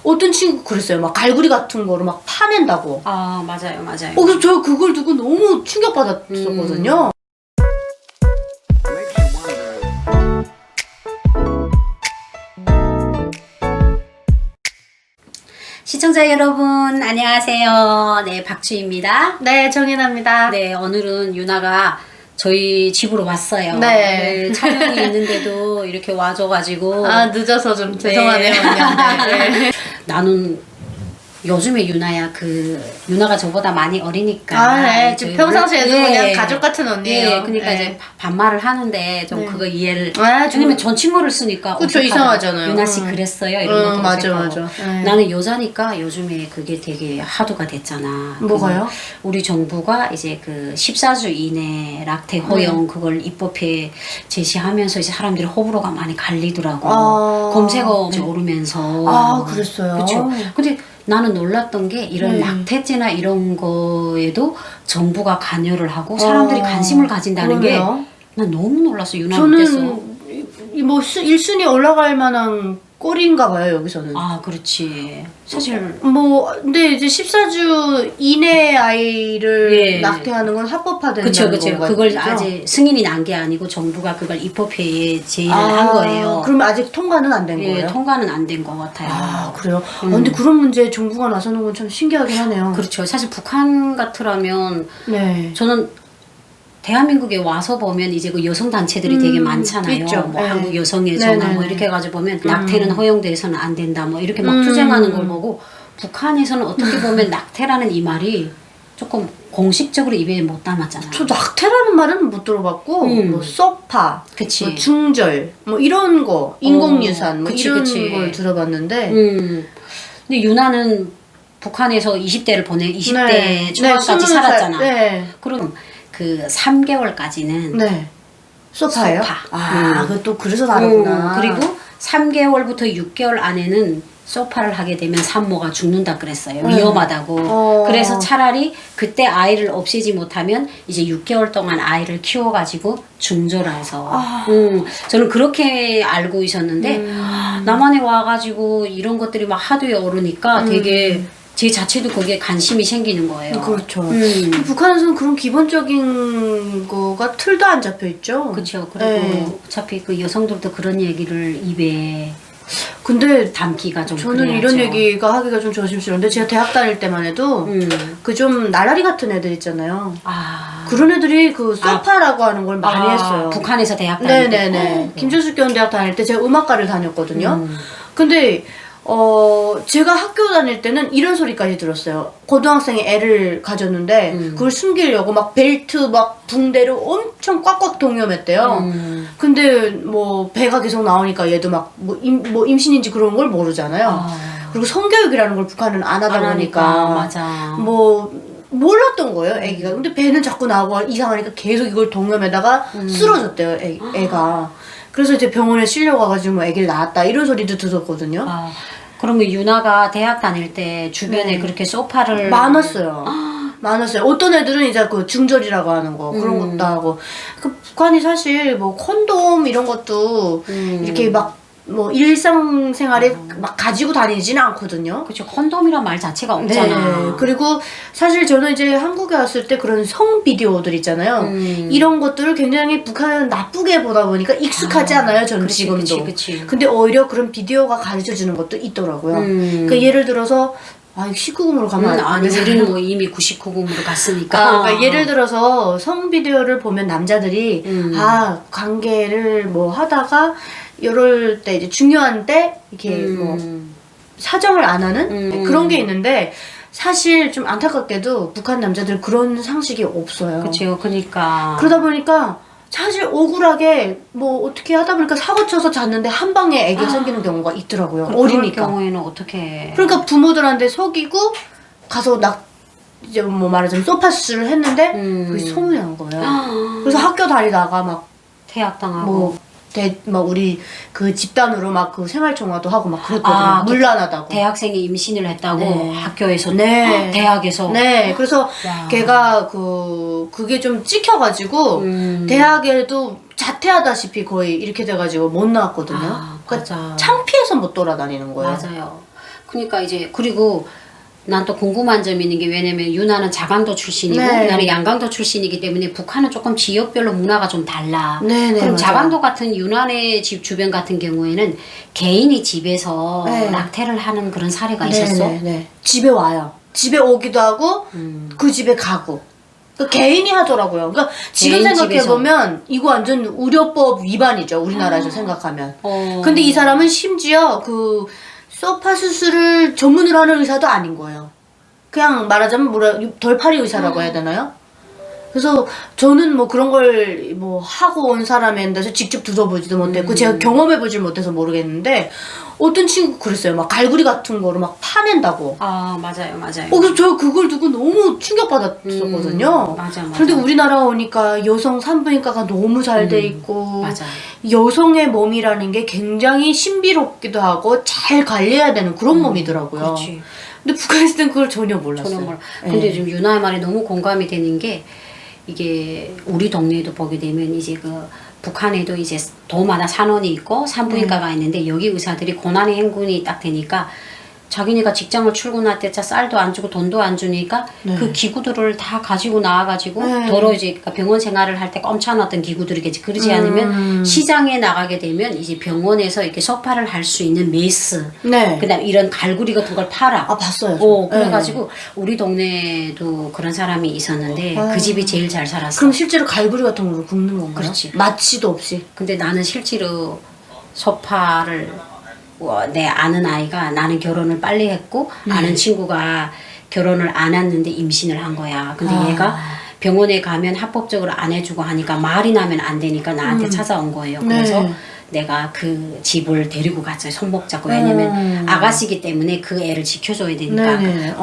어떤 친구 그랬어요. 막 갈고리 같은 거로 막 파낸다고. 아, 맞아요, 맞아요. 그래서 제가 그걸 두고 너무 충격받았었거든요. 시청자 여러분, 안녕하세요. 네, 박주희입니다. 네, 정인아입니다. 네, 오늘은 유나가 저희 집으로 왔어요. 네. 네, 촬영이 있는데도 이렇게 와줘가지고. 아, 늦어서 좀 죄송하네요, 언니한테. 네. 나는 요즘에 유나가 저보다 많이 어리니까. 네. 지금 평상시에도 그냥 가족 같은 언니예요. 네, 그러니까 이제 반말을 하는데 좀 그거 이해를. 왜냐면 존칭어를 쓰니까. 그쵸, 이상하잖아요. 유나 씨 그랬어요? 이런 것도 맞아, 어색하고. 맞아. 나는 여자니까 요즘에 그게 되게 하도가 됐잖아. 뭐가요? 우리 정부가 이제 그 14주 이내 락태 허용 그걸 입법에 제시하면서 이제 사람들이 호불호가 많이 갈리더라고. 검색어 오르면서. 아, 그랬어요? 그렇죠. 근데 나는 놀랐던 게 이런 락태죄나 이런 거에도 정부가 관여를 하고 사람들이 관심을 가진다는 게 난 너무 놀랐어. 유나 못했어. 저는 뭐 1순위 올라갈 만한 꼴인가 봐요, 여기서는. 아, 그렇지. 사실 뭐 근데 이제 14주 이내 아이를 낙태하는 건 합법화된다는 그쵸. 거가 그걸 있죠? 아직 승인이 난 게 아니고 정부가 그걸 입법회의에 제의를 한 거예요. 그러면 아직 통과는 안 된 거예요? 통과는 안 된 것 같아요. 아, 그래요? 근데 그런 문제에 정부가 나서는 건 참 신기하긴 하네요. 그렇죠. 사실 북한 같으라면 네. 저는 대한민국에 와서 보면 이제 그 여성 단체들이 되게 많잖아요. 있죠. 뭐 네. 한국 여성의 전화 뭐 이렇게 해가지고 보면 낙태는 허용돼서는 안 된다 뭐 이렇게 막 투쟁하는 걸 보고 북한에서는 어떻게 보면 낙태라는 이 말이 조금 공식적으로 입에 못 담았잖아요. 저 낙태라는 말은 못 들어봤고 뭐 소파, 그치. 뭐 중절, 뭐 이런 거 인공유산 뭐 그치, 이런 그치. 걸 들어봤는데 근데 유나는 북한에서 20대를 20대 초반까지 20살. 살았잖아. 네. 그럼 그 3개월까지는 네. 소파예요? 소파. 아, 그것도 그래서 다르구나. 그리고 3개월부터 6개월 안에는 소파를 하게 되면 산모가 죽는다 그랬어요. 위험하다고. 그래서 차라리 그때 아이를 없애지 못하면 이제 6개월 동안 아이를 키워가지고 중절해서. 저는 그렇게 알고 있었는데 남한에 와가지고 이런 것들이 막 하도에 오르니까 되게 제 자체도 거기에 관심이 생기는 거예요. 그렇죠. 북한에서는 그런 기본적인 거가 틀도 안 잡혀 있죠. 그렇죠. 그리고 어차피 그 여성들도 그런 얘기를 입에 근데 담기가 좀 저는 그래야죠. 이런 얘기가 하기가 좀 조심스러운데 제가 대학 다닐 때만 해도 그 좀 나라리 같은 애들 있잖아요. 그런 애들이 그 소파라고 하는 걸 많이 했어요. 북한에서 대학 다닐 때. 네네네. 김준숙 교원 대학 다닐 때 제가 음악과를 다녔거든요. 근데 제가 학교 다닐 때는 이런 소리까지 들었어요. 고등학생이 애를 가졌는데 그걸 숨기려고 막 벨트 막 붕대로 엄청 꽉꽉 동여맸대요. 근데 뭐 배가 계속 나오니까 얘도 막 뭐 임신인지 그런 걸 모르잖아요. 그리고 성교육이라는 걸 북한은 안 하다 보니까 맞아. 뭐 몰랐던 거예요, 애기가. 근데 배는 자꾸 나오고 이상하니까 계속 이걸 동여매다가 쓰러졌대요, 애가. 그래서 이제 병원에 실려가가지고 뭐 애기를 낳았다 이런 소리도 들었거든요. 그러면 유나가 대학 다닐 때 주변에 그렇게 소파를 많았어요. 많았어요. 어떤 애들은 이제 그 중절이라고 하는 거 그런 것도 하고. 그 북한이 사실 뭐 콘돔 이런 것도 이렇게 막 뭐 일상생활에 막 가지고 다니지는 않거든요. 그렇죠. 콘돔이란 말 자체가 없잖아. 네. 그리고 사실 저는 이제 한국에 왔을 때 그런 성 비디오들 있잖아요. 이런 것들을 굉장히 북한은 나쁘게 보다 보니까 익숙하지 않아요. 저는 지금도. 그치. 근데 오히려 그런 비디오가 가르쳐주는 것도 있더라고요. 그러니까 예를 들어서 아, 19금으로 가면 아니 우리는 뭐 이미 99금으로 갔으니까. 그러니까 예를 들어서 성 비디오를 보면 남자들이 관계를 뭐 하다가 이럴 때 이제 중요한 때 이렇게 뭐 사정을 안 하는 그런 게 있는데 사실 좀 안타깝게도 북한 남자들 그런 상식이 없어요. 그렇죠. 그러니까 그러다 보니까 사실 억울하게 뭐 어떻게 하다 보니까 사고 쳐서 잤는데 한 방에 애기가 생기는 경우가 있더라고요. 어리니까. 그럴 경우에는 어떻게? 그러니까 부모들한테 속이고 가서 이제 뭐 말하자면 소파 수술을 했는데 그게 소문이 난 거예요. 그래서 학교 다니다가 막 퇴학당하고 막 우리 그 집단으로 막 그 생활총화도 하고 막 그랬거든요. 문란하다고. 대학생이 임신을 했다고 네. 학교에서 네. 대학에서 네. 그래서 걔가 그게 좀 찍혀가지고 대학에도 자퇴하다시피 거의 이렇게 돼가지고 못 나왔거든요. 그러니까 맞아. 창피해서 못 돌아다니는 거예요. 맞아요. 그러니까 이제 그리고 난 또 궁금한 점이 있는 게 왜냐면 유나는 자강도 출신이고 네. 나는 양강도 출신이기 때문에 북한은 조금 지역별로 문화가 좀 달라. 네, 네, 그럼 맞아요. 자강도 같은 유난의 집 주변 같은 경우에는 개인이 집에서 네. 낙태를 하는 그런 사례가 있었어? 네. 집에 와요. 집에 오기도 하고 그 집에 가고. 그러니까 개인이 하더라고요. 그러니까 지금 개인 생각해보면 이거 완전 우려법 위반이죠. 우리나라에서 생각하면. 어. 근데 이 사람은 심지어 그 소파 수술을 전문으로 하는 의사도 아닌 거예요. 그냥 말하자면 덜파리 의사라고 해야 되나요? 그래서 저는 뭐 그런 걸 뭐 하고 온 사람에 대해서 직접 들어보지도 못했고 제가 경험해보질 못해서 모르겠는데 어떤 친구 그랬어요. 막 갈고리 같은 거로 막 파낸다고. 아 맞아요. 그래서 저 그걸 두고 너무 충격받았었거든요. 맞아. 그런데 우리나라 오니까 여성 산부인과가 너무 잘 돼 있고 맞아. 여성의 몸이라는 게 굉장히 신비롭기도 하고 잘 관리해야 되는 그런 몸이더라고요. 그렇지. 근데 북한에 있을 땐 그걸 전혀 몰랐어요. 전혀 몰라. 근데 지금 유나의 말이 너무 공감이 되는 게 이게 우리 동네에도 보게 되면 이제 그 북한에도 이제 도마다 산원이 있고 산부인과가 있는데 여기 의사들이 고난의 행군이 딱 되니까 자기네가 직장을 출근할 때 쌀도 안 주고 돈도 안 주니까 그 기구들을 다 가지고 나와가지고 도로 이제 그러니까 병원 생활을 할 때 꼼쳐놨던 기구들이겠지. 그러지 않으면 시장에 나가게 되면 이제 병원에서 이렇게 소파를 할 수 있는 메스, 그다음 이런 갈고리 같은 걸 팔아. 아 봤어요. 그래가지고 우리 동네에도 그런 사람이 있었는데 그 집이 제일 잘 살았어. 그럼 실제로 갈고리 같은 걸로 굽는 건가요? 그렇지. 마취도 없이. 근데 나는 실제로 소파를 내 아는 아이가 나는 결혼을 빨리 했고 아는 친구가 결혼을 안 했는데 임신을 한 거야. 근데 얘가 병원에 가면 합법적으로 안 해주고 하니까 말이 나면 안 되니까 나한테 찾아온 거예요. 그래서 내가 그 집을 데리고 갔어요. 손목 잡고. 왜냐면 아가씨기 때문에 그 애를 지켜줘야 되니까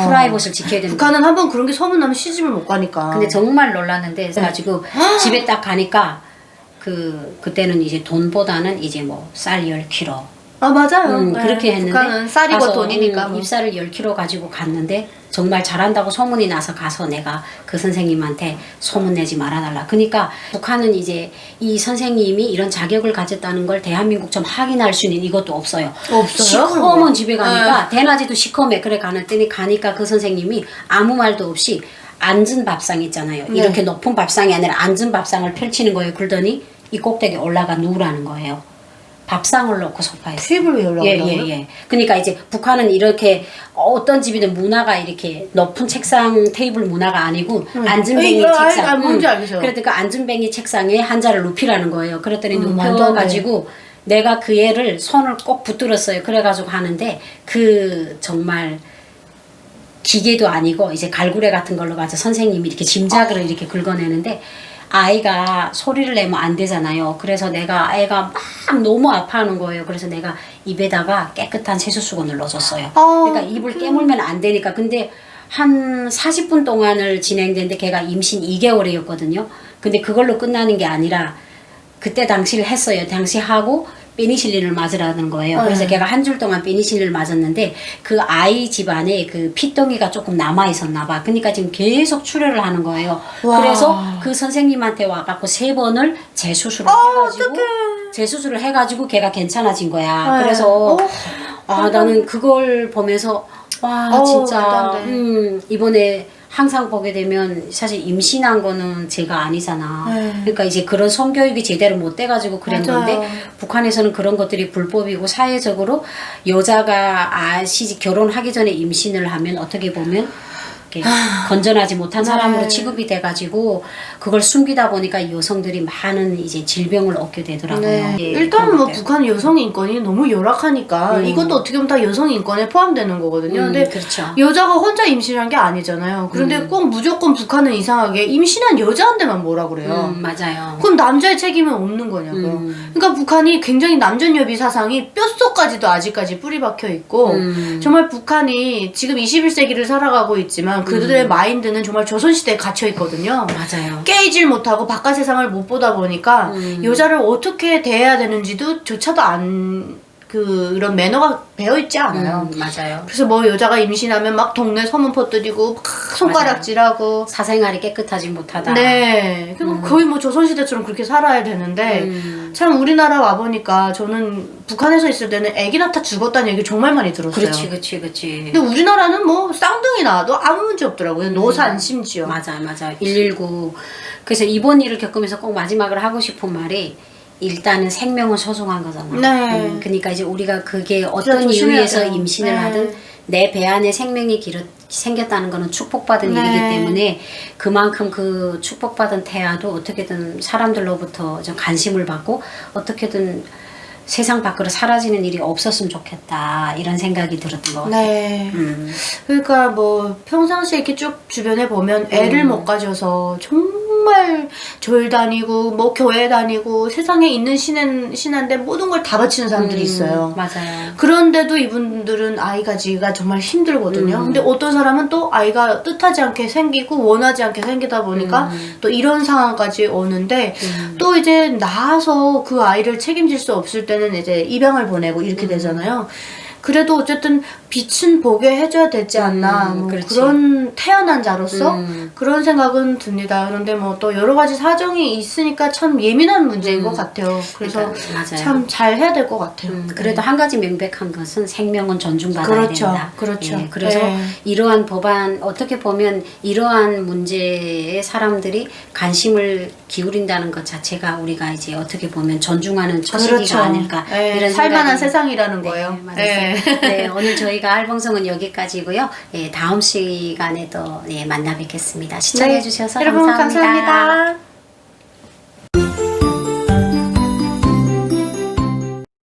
프라이버시를 지켜야 되니까. 북한은 한번 그런 게 소문나면 시집을 못 가니까. 근데 정말 놀랐는데 그래가지고 집에 딱 가니까 그때는 이제 돈보다는 이제 뭐 쌀 10kg 아 맞아요. 그렇게 했는데 북한은 쌀이고 가서, 돈이니까. 입쌀을 10kg 가지고 갔는데 정말 잘한다고 소문이 나서 가서 내가 그 선생님한테 소문내지 말아달라. 그러니까 북한은 이제 이 선생님이 이런 자격을 가졌다는 걸 대한민국처럼 확인할 수 있는 이것도 없어요. 없어요? 시커먼 집에 가니까 대낮에도 시커매. 그래 가는더니 가니까 그 선생님이 아무 말도 없이 앉은 밥상 있잖아요. 이렇게 높은 밥상이 아니라 앉은 밥상을 펼치는 거예요. 그러더니 이 꼭대기에 올라가 누우라는 거예요. 밥상을 놓고 소파에. 테이블 위에 올라간다고요? 예. 그러니까 이제 북한은 이렇게 어떤 집이든 문화가 이렇게 높은 책상 테이블 문화가 아니고 앉은뱅이 책상. 뭔지 알겠어요. 그러니까 앉은뱅이 책상에 한자를 눕히라는 거예요. 그랬더니 말도 안 돼. 눕혀가지고 내가 그 애를 손을 꼭 붙들었어요. 그래가지고 하는데 그 정말 기계도 아니고 이제 갈고리 같은 걸로 가서 선생님이 이렇게 짐작을 이렇게 긁어내는데 아이가 소리를 내면 안 되잖아요. 그래서 내가 애가 막 너무 아파하는 거예요. 그래서 내가 입에다가 깨끗한 세수수건을 넣어줬어요. 그러니까 입을 깨물면 안 되니까. 근데 한 40분 동안을 진행됐는데 걔가 임신 2개월이었거든요. 근데 그걸로 끝나는 게 아니라 그때 당시를 했어요. 당시 하고 페니실린을 맞으라는 거예요. 그래서 걔가 한 줄 동안 페니실린을 맞았는데 그 아이 집안에 그 피덩이가 조금 남아 있었나 봐. 그러니까 지금 계속 출혈을 하는 거예요. 그래서 그 선생님한테 와갖고 3번을 재수술을 해가지고 재수술을 해가지고 걔가 괜찮아진 거야. 그래서 나는 그걸 보면서 와 진짜 이번에 항상 보게 되면 사실 임신한 거는 제가 아니잖아. 그러니까 이제 그런 성교육이 제대로 못 돼가지고 그런 건데 북한에서는 그런 것들이 불법이고 사회적으로 여자가 시집 결혼하기 전에 임신을 하면 어떻게 보면 이렇게 건전하지 못한 사람으로 취급이 돼가지고 그걸 숨기다 보니까 여성들이 많은 이제 질병을 얻게 되더라고요. 예, 일단 뭐 북한 여성 인권이 너무 열악하니까 이것도 어떻게 보면 다 여성 인권에 포함되는 거거든요. 근데 그렇죠. 여자가 혼자 임신한 게 아니잖아요. 그런데 꼭 무조건 북한은 이상하게 임신한 여자한테만 뭐라 그래요. 맞아요. 그럼 남자의 책임은 없는 거냐고요. 그러니까 북한이 굉장히 남전여비 사상이 뼛속까지도 아직까지 뿌리 박혀 있고 정말 북한이 지금 21세기를 살아가고 있지만 그들의 마인드는 정말 조선시대에 갇혀 있거든요. 맞아요. 깨이질 못하고 바깥 세상을 못 보다 보니까 여자를 어떻게 대해야 되는지도 조차도 그런 매너가 배어 있지 않아요. 맞아요. 그래서 뭐 여자가 임신하면 막 동네 소문 퍼뜨리고 막 손가락질하고 사생활이 깨끗하지 못하다. 네. 그리고 거의 뭐 조선시대처럼 그렇게 살아야 되는데 참 우리나라 와보니까 저는 북한에서 있을 때는 애기 낳다 죽었다는 얘기 정말 많이 들었어요. 그렇지. 근데 우리나라는 뭐 쌍둥이 낳아도 아무 문제 없더라고요. 노산 심지어. 맞아. 119. 그래서 이번 일을 겪으면서 꼭 마지막으로 하고 싶은 말이 일단은 생명은 소중한 거잖아. 네. 그러니까 이제 우리가 그게 진짜 어떤 조심해야 이유에서 돼요. 임신을 네. 하든 내 배 안에 생명이 생겼다는 거는 축복받은 네. 일이기 때문에 그만큼 그 축복받은 태아도 어떻게든 사람들로부터 좀 관심을 받고 어떻게든 세상 밖으로 사라지는 일이 없었으면 좋겠다 이런 생각이 들었던 것 같아요. 네. 그러니까 뭐 평상시에 이렇게 쭉 주변에 보면 애를 못 가져서 정말 절 다니고 뭐 교회 다니고 세상에 있는 신한데 모든 걸 다 바치는 사람들이 있어요. 맞아요. 그런데도 이분들은 아이 가지기가 정말 힘들거든요. 근데 어떤 사람은 또 아이가 뜻하지 않게 생기고 원하지 않게 생기다 보니까 또 이런 상황까지 오는데 또 이제 낳아서 그 아이를 책임질 수 없을 때는 이제 입양을 보내고 이렇게 되잖아요. 그래도 어쨌든 빛은 보게 해줘야 되지 않나 뭐 그렇지. 그런 태어난 자로서 그런 생각은 듭니다. 그런데 뭐 또 여러 가지 사정이 있으니까 참 예민한 문제인 것 같아요. 그래서 그러니까, 맞아요. 참 잘 해야 될 것 같아요. 그래도 한 가지 명백한 것은 생명은 존중받아야 그렇죠. 된다. 그렇죠. 예, 그래서 네. 이러한 법안 어떻게 보면 이러한 문제에 사람들이 관심을 기울인다는 것 자체가 우리가 이제 어떻게 보면 존중하는 처시기가 그렇죠. 아닐까 네, 이런 살만한 생각이- 세상이라는 네, 거예요. 맞아요. 네. 네, 오늘 저희가 알방송은 여기까지고요. 다음 시간에 또 만나 뵙겠습니다. 시청해 주셔서 여러분 감사합니다. 감사합니다.